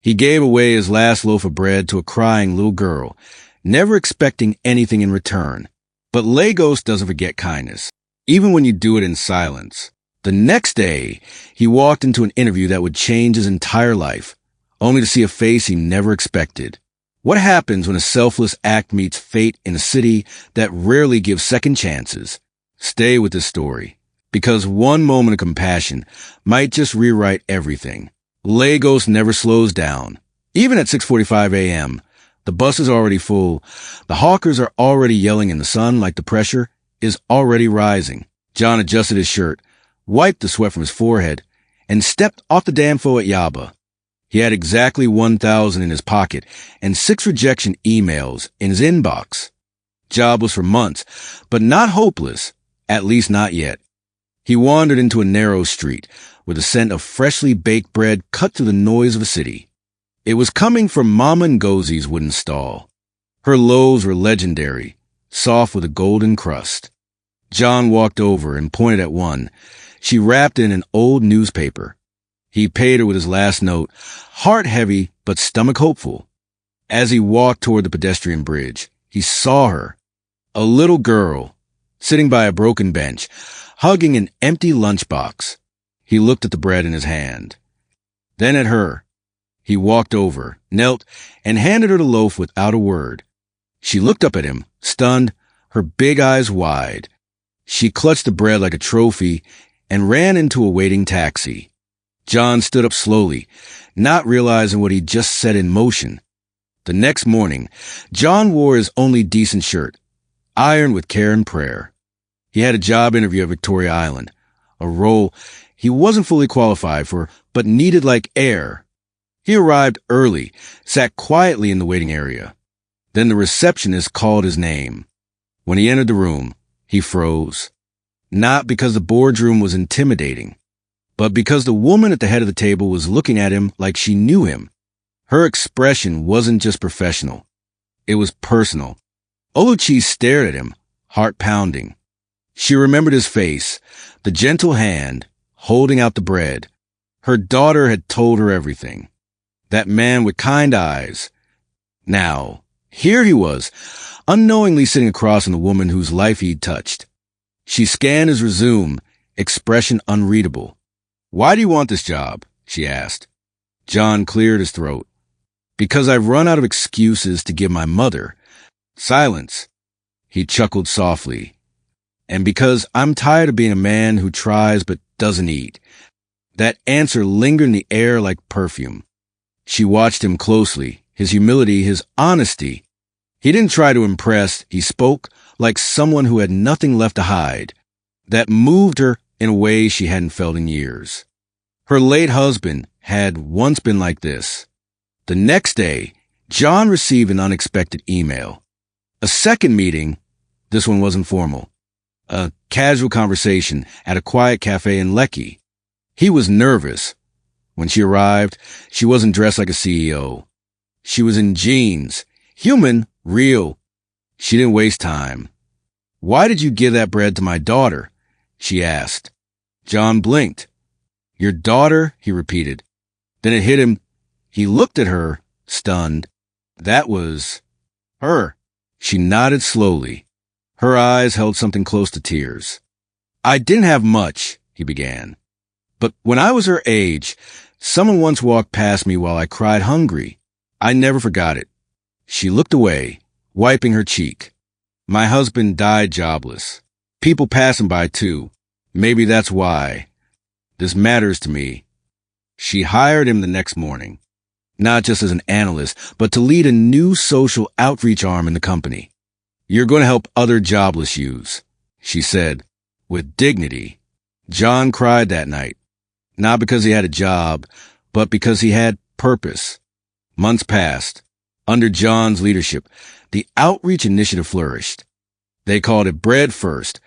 He gave away his last loaf of bread to a crying little girl, never expecting anything in return. But Lagos doesn't forget kindness, even when you do it in silence. The next day, he walked into an interview that would change his entire life, only to see a face he never expected. What happens when a selfless act meets fate in a city that rarely gives second chances? Stay with this story, because one moment of compassion might just rewrite everything. Lagos never slows down. Even at 6:45 a.m., the bus is already full. The hawkers are already yelling in the sun like the pressure is already rising. John adjusted his shirt, wiped the sweat from his forehead, and stepped off the danfo at Yaba. He had exactly 1,000 in his pocket and 6 rejection emails in his inbox. Jobless for months, but not hopeless, at least not yet. He wandered into a narrow street where the scent of freshly baked bread cut through the noise of a city. It was coming from Mama Ngozi's wooden stall. Her loaves were legendary, soft with a golden crust. John walked over and pointed at one. She wrapped it in an old newspaper. He paid her with his last note, heart heavy but stomach hopeful. As he walked toward the pedestrian bridge, he saw her, a little girl, sitting by a broken bench, hugging an empty lunchbox. He looked at the bread in his hand, then at her. He walked over, knelt, and handed her the loaf without a word. She looked up at him, stunned, her big eyes wide. She clutched the bread like a trophy and ran into a waiting taxi. John stood up slowly, not realizing what he'd just set in motion. The next morning, John wore his only decent shirt, ironed with care and prayer. He had a job interview at Victoria Island, a role he wasn't fully qualified for, but needed like air. He arrived early, sat quietly in the waiting area. Then the receptionist called his name. When he entered the room, he froze. Not because the boardroom was intimidating, but because the woman at the head of the table was looking at him like she knew him. Her expression wasn't just professional. It was personal. Oluchi stared at him, heart pounding. She remembered his face, the gentle hand, holding out the bread. Her daughter had told her everything. That man with kind eyes. Now, here he was, unknowingly sitting across from the woman whose life he'd touched. She scanned his resume, expression unreadable. "Why do you want this job?" she asked. John cleared his throat. "Because I've run out of excuses to give my mother." Silence. He chuckled softly. "And because I'm tired of being a man who tries but doesn't eat." That answer lingered in the air like perfume. She watched him closely, his humility, his honesty. He didn't try to impress. He spoke like someone who had nothing left to hide. That moved her in a way she hadn't felt in years. Her late husband had once been like this. The next day, John received an unexpected email. A second meeting. This one wasn't formal. A casual conversation at a quiet cafe in Lekki. He was nervous. When she arrived, she wasn't dressed like a CEO. She was in jeans. Human, real. She didn't waste time. "Why did you give that bread to my daughter?" she asked. John blinked. "Your daughter?" he repeated. Then it hit him. He looked at her, stunned. That was her. She nodded slowly. Her eyes held something close to tears. "I didn't have much," he began. "But when I was her age, someone once walked past me while I cried hungry. I never forgot it." She looked away, wiping her cheek. "My husband died jobless. People pass him by too. Maybe that's why. This matters to me." She hired him the next morning, not just as an analyst, but to lead a new social outreach arm in the company. "You're going to help other jobless youths," she said, with dignity. John cried that night, not because he had a job, but because he had purpose. Months passed. Under John's leadership, the outreach initiative flourished. They called it Bread First,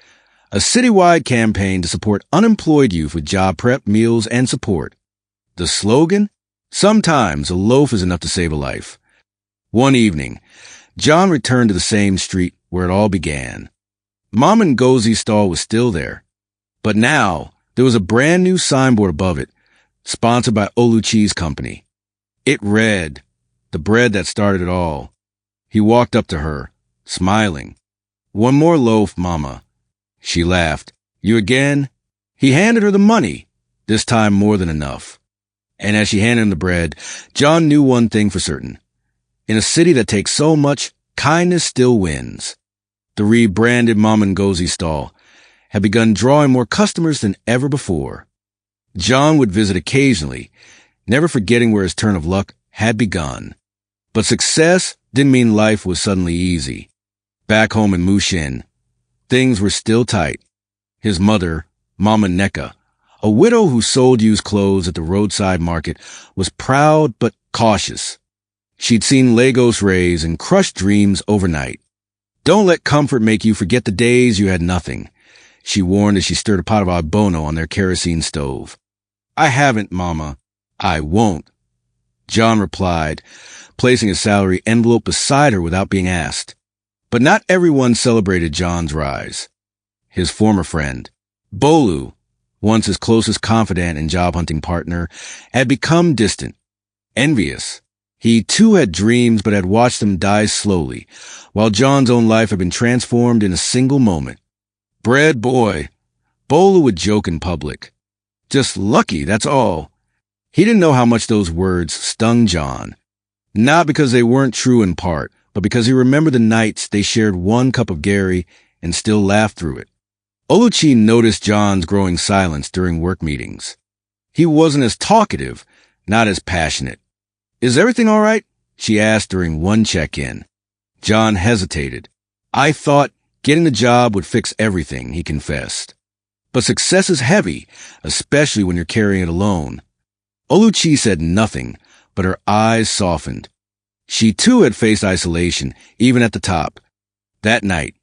a citywide campaign to support unemployed youth with job prep, meals, and support. The slogan? Sometimes a loaf is enough to save a life. One evening, John returned to the same street where it all began. Mom and Ngozi's stall was still there, but now there was a brand new signboard above it, sponsored by Oluchi's company. It read, "The bread that started it all." He walked up to her, smiling. "One more loaf, Mama." She laughed. "You again?" He handed her the money, this time more than enough. And as she handed him the bread, John knew one thing for certain. In a city that takes so much, kindness still wins. The rebranded Mama Ngozi stall had begun drawing more customers than ever before. John would visit occasionally, never forgetting where his turn of luck had begun. But success didn't mean life was suddenly easy. Back home in Mushin, things were still tight. His mother, Mama Neka, a widow who sold used clothes at the roadside market, was proud but cautious. She'd seen Lagos raise and crush dreams overnight. "Don't let comfort make you forget the days you had nothing," she warned as she stirred a pot of ogbono on their kerosene stove. "I haven't, Mama. I won't," John replied, placing a salary envelope beside her without being asked. But not everyone celebrated John's rise. His former friend, Bolu, once his closest confidant and job-hunting partner, had become distant, envious. He too had dreams but had watched them die slowly, while John's own life had been transformed in a single moment. "Bread boy," Bolu would joke in public. "Just lucky, that's all." He didn't know how much those words stung John. Not because they weren't true in part, but because he remembered the nights they shared one cup of Gary and still laughed through it. Oluchi noticed John's growing silence during work meetings. He wasn't as talkative, not as passionate. "Is everything all right?" she asked during one check-in. John hesitated. "I thought getting the job would fix everything," he confessed. "But success is heavy, especially when you're carrying it alone." Oluchi said nothing, but her eyes softened. She too had faced isolation, even at the top. That night,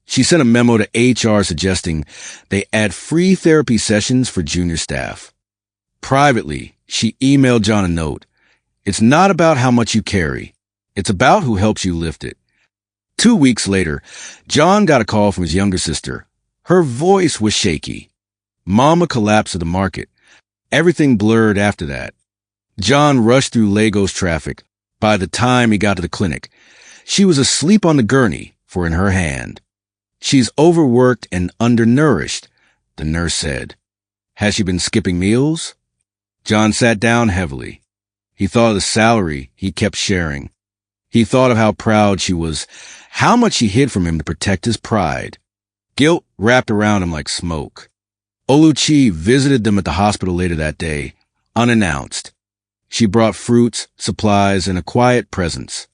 she sent a memo to HR suggesting they add free therapy sessions for junior staff. Privately, she emailed John a note. "It's not about how much you carry. It's about who helps you lift it." 2 weeks later, John got a call from his younger sister. Her voice was shaky. Mama collapsed to the market. Everything blurred after that. John rushed through Lagos traffic. By the time he got to the clinic, she was asleep on the gurney, for in her hand. "She's overworked and undernourished," the nurse said. "Has she been skipping meals?" John sat down heavily. He thought of the salary he kept sharing. He thought of how proud she was, how much she hid from him to protect his pride. Guilt wrapped around him like smoke. Oluchi visited them at the hospital later that day, unannounced. She brought fruits, supplies, and a quiet presence.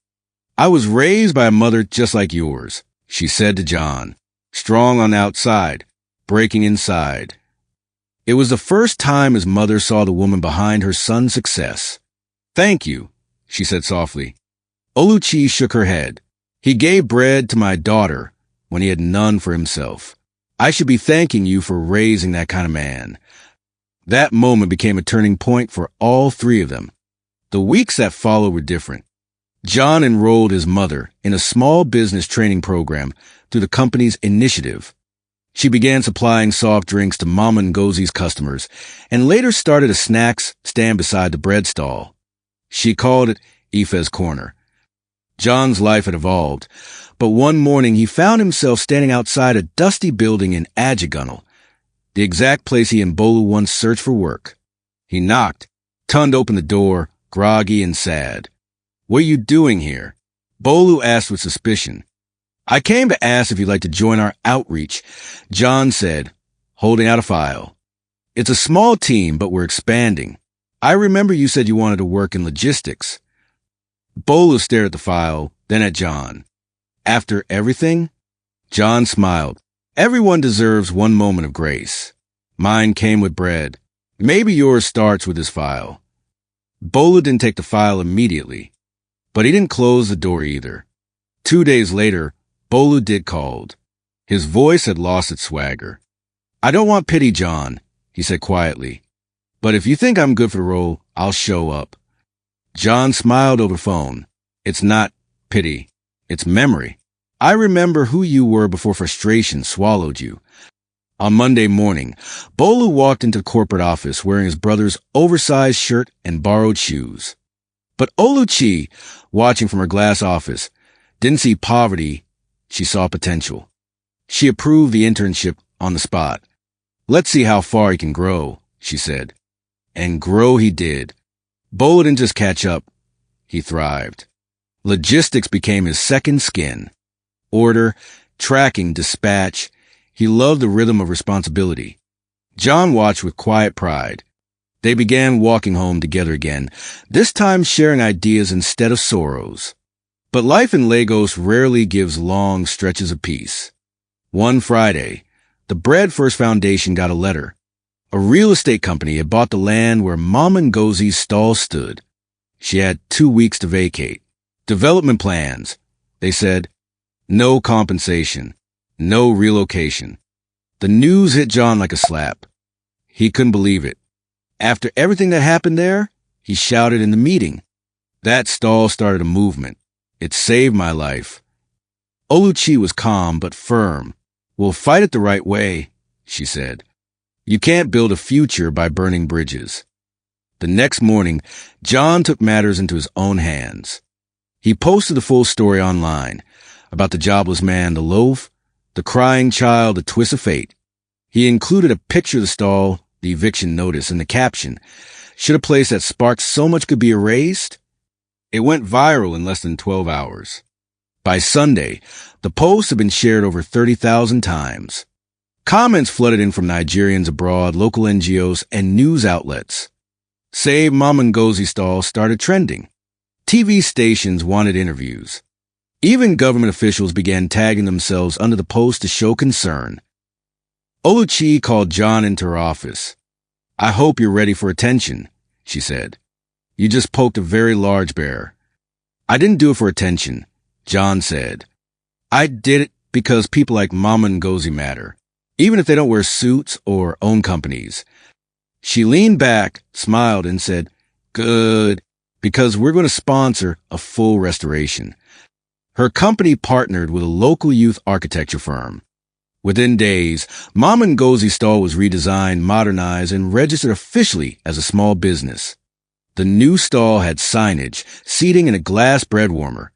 "I was raised by a mother just like yours," she said to John, strong on the outside, breaking inside. It was the first time his mother saw the woman behind her son's success. "Thank you," she said softly. Oluchi shook her head. "He gave bread to my daughter when he had none for himself. I should be thanking you for raising that kind of man." That moment became a turning point for all three of them. The weeks that followed were different. John enrolled his mother in a small business training program through the company's initiative. She began supplying soft drinks to Mama Ngozi's customers and later started a snacks stand beside the bread stall. She called it Ife's Corner. John's life had evolved, but one morning he found himself standing outside a dusty building in Ajigunle, the exact place he and Bolu once searched for work. He knocked, tunned open the door, groggy and sad. "What are you doing here?" Bolu asked with suspicion. "I came to ask if you'd like to join our outreach," John said, holding out a file. "It's a small team, but we're expanding. I remember you said you wanted to work in logistics." Bolu stared at the file, then at John. "After everything?" John smiled. "Everyone deserves one moment of grace. Mine came with bread. Maybe yours starts with this file." Bolu didn't take the file immediately, but he didn't close the door either. 2 days later, Bolu did called. His voice had lost its swagger. "I don't want pity, John," he said quietly. "But if you think I'm good for the role, I'll show up." John smiled over the phone. "It's not pity. It's memory. I remember who you were before frustration swallowed you." On Monday morning, Bolu walked into the corporate office wearing his brother's oversized shirt and borrowed shoes. But Oluchi, watching from her glass office, didn't see poverty, she saw potential. She approved the internship on the spot. "Let's see how far he can grow," she said. And grow he did. Bolo didn't just catch up, he thrived. Logistics became his second skin. Order, tracking, dispatch. He loved the rhythm of responsibility. John watched with quiet pride. They began walking home together again, this time sharing ideas instead of sorrows. But life in Lagos rarely gives long stretches of peace. One Friday, the Bread First Foundation got a letter. A real estate company had bought the land where Mama Ngozi's stall stood. She had 2 weeks to vacate. Development plans, they said. No compensation. No relocation. The news hit John like a slap. He couldn't believe it. After everything that happened there, he shouted in the meeting. That stall started a movement. It saved my life. Oluchi was calm but firm. "We'll fight it the right way," she said. "You can't build a future by burning bridges." The next morning, John took matters into his own hands. He posted the full story online about the jobless man, the loaf, the crying child, the twist of fate. He included a picture of the stall, the eviction notice, and the caption, "Should a place that sparked so much could be erased?" It went viral in less than 12 hours. By Sunday, the post had been shared over 30,000 times. Comments flooded in from Nigerians abroad, local NGOs, and news outlets. Save Mama Ngozi stall started trending. TV stations wanted interviews. Even government officials began tagging themselves under the post to show concern. Oluchi called John into her office. "I hope you're ready for attention," she said. "You just poked a very large bear." "I didn't do it for attention," John said. "I did it because people like Mama Ngozi matter, even if they don't wear suits or own companies." She leaned back, smiled, and said, "Good, because we're going to sponsor a full restoration." Her company partnered with a local youth architecture firm. Within days, Mama Ngozi's stall was redesigned, modernized, and registered officially as a small business. The new stall had signage, seating, and a glass bread warmer.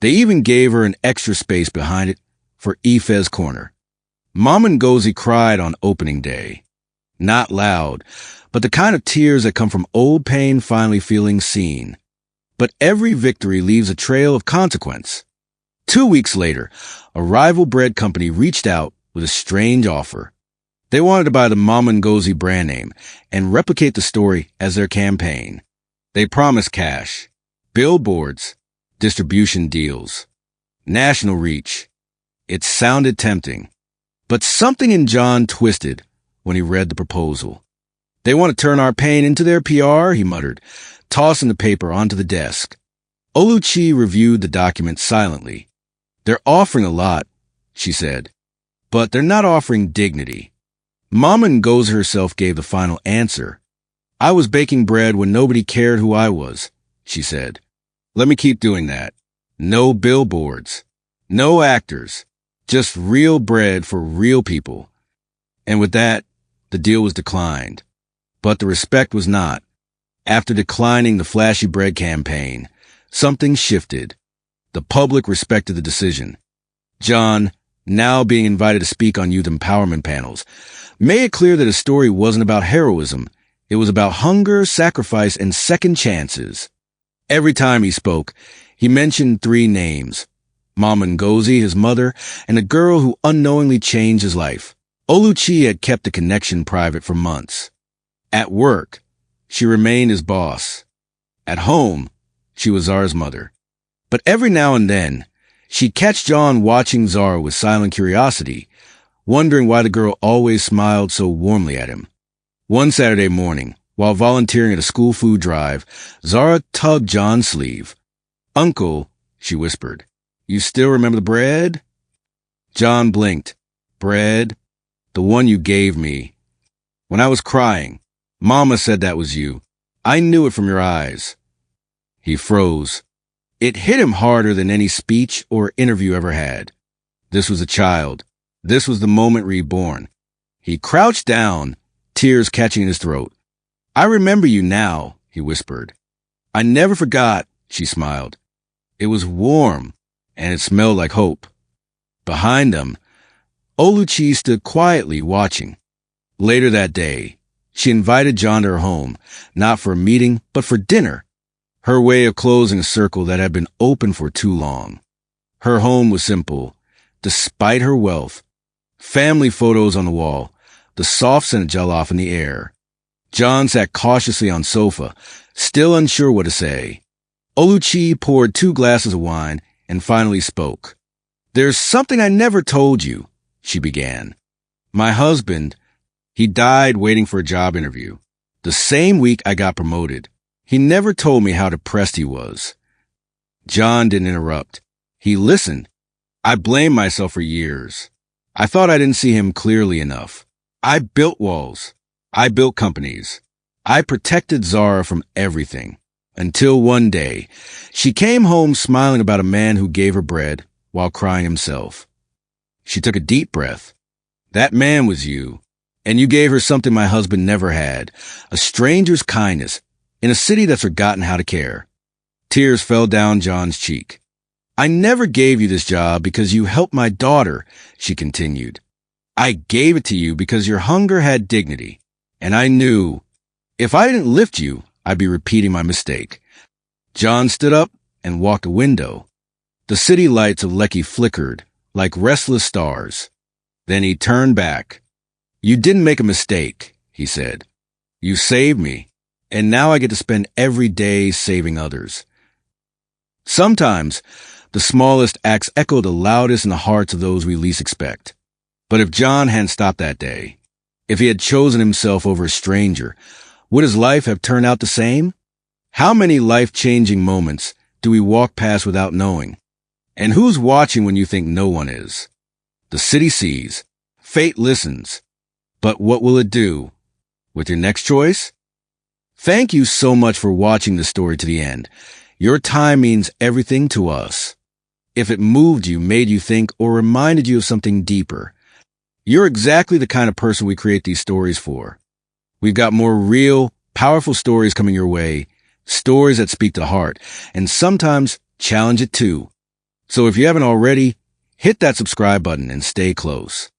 They even gave her an extra space behind it for Ife's corner. Mama Ngozi cried on opening day. Not loud, but the kind of tears that come from old pain finally feeling seen. But every victory leaves a trail of consequence. 2 weeks later, a rival bread company reached out with a strange offer. They wanted to buy the Mama Ngozi brand name and replicate the story as their campaign. They promised cash, billboards, distribution deals, national reach. It sounded tempting. But something in John twisted when he read the proposal. "They want to turn our pain into their PR," he muttered, tossing the paper onto the desk. Oluchi reviewed the document silently. "They're offering a lot," she said, "but they're not offering dignity." Mama Ngozi herself gave the final answer. "I was baking bread when nobody cared who I was," she said. "Let me keep doing that. No billboards, no actors, just real bread for real people." And with that, the deal was declined. But the respect was not. After declining the flashy bread campaign, something shifted. The public respected the decision. John, now being invited to speak on youth empowerment panels, made it clear that his story wasn't about heroism. It was about hunger, sacrifice, and second chances. Every time he spoke, he mentioned 3 names: Mama Ngozi, his mother, and a girl who unknowingly changed his life. Oluchi had kept the connection private for months. At work, she remained his boss. At home, she was Zara's mother. But every now and then, she'd catch John watching Zara with silent curiosity, wondering why the girl always smiled so warmly at him. One Saturday morning, while volunteering at a school food drive, Zara tugged John's sleeve. "Uncle," she whispered, "you still remember the bread?" John blinked. "Bread? The one you gave me. When I was crying, Mama said that was you. I knew it from your eyes." He froze. It hit him harder than any speech or interview ever had. This was a child. This was the moment reborn. He crouched down, tears catching in his throat. "I remember you now," he whispered. I never forgot, she smiled. It was warm, and it smelled like hope. Behind them, Oluchi stood quietly watching. Later that day, she invited John to her home, not for a meeting, but for dinner. Her way of closing a circle that had been open for too long. Her home was simple, despite her wealth. Family photos on the wall, the soft scent of jollof in the air. John sat cautiously on sofa, still unsure what to say. Oluchi poured 2 glasses of wine and finally spoke. There's something I never told you, she began. My husband, he died waiting for a job interview. The same week I got promoted. He never told me how depressed he was. John didn't interrupt. He listened. I blamed myself for years. I thought I didn't see him clearly enough. I built walls. I built companies. I protected Zara from everything. Until one day, she came home smiling about a man who gave her bread while crying himself. She took a deep breath. That man was you. And you gave her something my husband never had, a stranger's kindness, in a city that's forgotten how to care. Tears fell down John's cheek. I never gave you this job because you helped my daughter, she continued. I gave it to you because your hunger had dignity. And I knew, if I didn't lift you, I'd be repeating my mistake. John stood up and walked a window. The city lights of Lekki flickered like restless stars. Then he turned back. You didn't make a mistake, he said. You saved me, and now I get to spend every day saving others. Sometimes, the smallest acts echo the loudest in the hearts of those we least expect. But if John hadn't stopped that day, if he had chosen himself over a stranger, would his life have turned out the same? How many life-changing moments do we walk past without knowing? And who's watching when you think no one is? The city sees. Fate listens. But what will it do? With your next choice? Thank you so much for watching the story to the end. Your time means everything to us. If it moved you, made you think, or reminded you of something deeper, you're exactly the kind of person we create these stories for. We've got more real, powerful stories coming your way, stories that speak to the heart, and sometimes challenge it too. So if you haven't already, hit that subscribe button and stay close.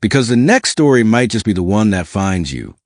Because the next story might just be the one that finds you.